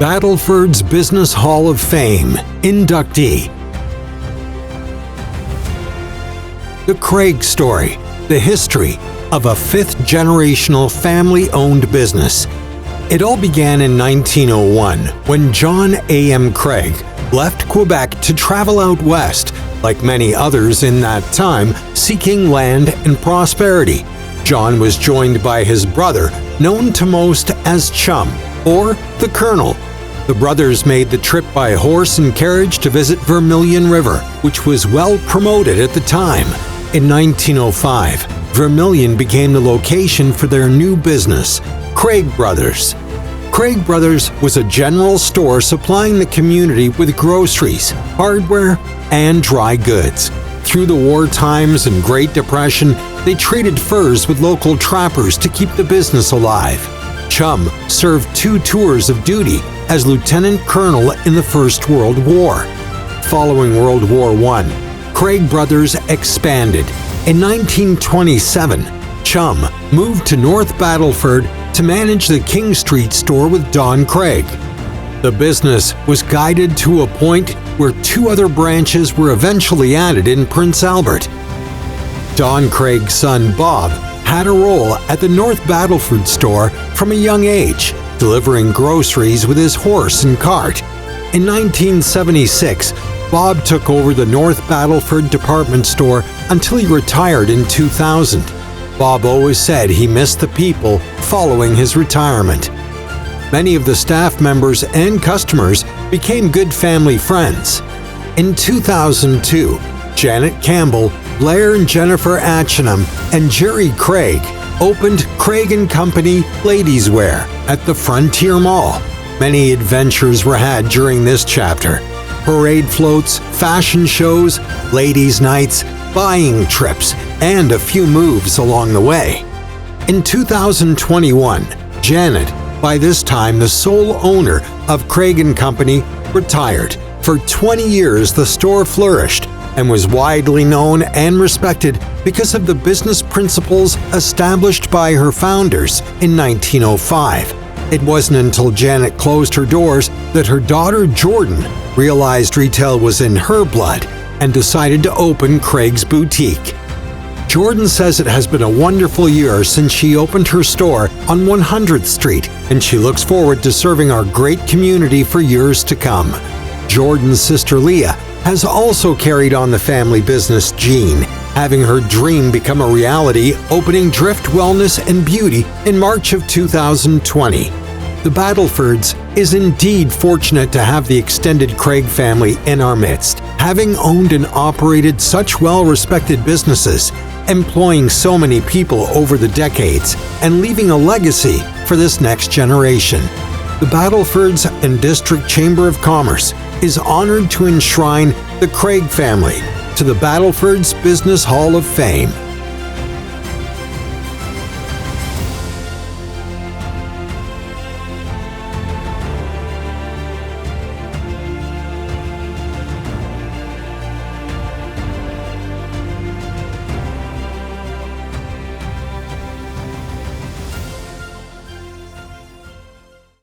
Battleford's Business Hall of Fame inductee. The Craig Story, the history of a fifth-generational family-owned business. It all began in 1901 when John A.M. Craig left Quebec to travel out west, like many others in that time, seeking land and prosperity. John was joined by his brother, known to most as Chum, or the Colonel. The brothers made the trip by horse and carriage to visit Vermilion River, which was well promoted at the time. In 1905, Vermilion became the location for their new business, Craig Brothers. Craig Brothers was a general store supplying the community with groceries, hardware, and dry goods. Through the war times and Great Depression, they traded furs with local trappers to keep the business alive. Chum served 2 tours of duty as lieutenant colonel in the First World War. Following World War I, Craig Brothers expanded. In 1927, Chum moved to North Battleford to manage the King Street store with Don Craig. The business was guided to a point where 2 other branches were eventually added in Prince Albert. Don Craig's son Bob had a role at the North Battleford store from a young age, delivering groceries with his horse and cart. In 1976, Bob took over the North Battleford department store until he retired in 2000. Bob always said he missed the people following his retirement. Many of the staff members and customers became good family friends. In 2002, Janet Campbell, Blair and Jennifer Atchinham, and Jerry Craig opened Craig & Company Ladies Wear at the Frontier Mall. Many adventures were had during this chapter. Parade floats, fashion shows, ladies' nights, buying trips, and a few moves along the way. In 2021, Janet, by this time the sole owner of Craig & Company, retired. For 20 years, the store flourished and was widely known and respected because of the business principles established by her founders in 1905. It wasn't until Janet closed her doors that her daughter Jordan realized retail was in her blood and decided to open Craig's Boutique. Jordan says it has been a wonderful year since she opened her store on 100th Street, and she looks forward to serving our great community for years to come. Jordan's sister Leah has also carried on the family business gene, having her dream become a reality, opening Drift Wellness and Beauty in March of 2020. The Battlefords is indeed fortunate to have the extended Craig family in our midst, having owned and operated such well-respected businesses, employing so many people over the decades, and leaving a legacy for this next generation. The Battlefords and District Chamber of Commerce is honored to enshrine the Craig family to the Battlefords Business Hall of Fame.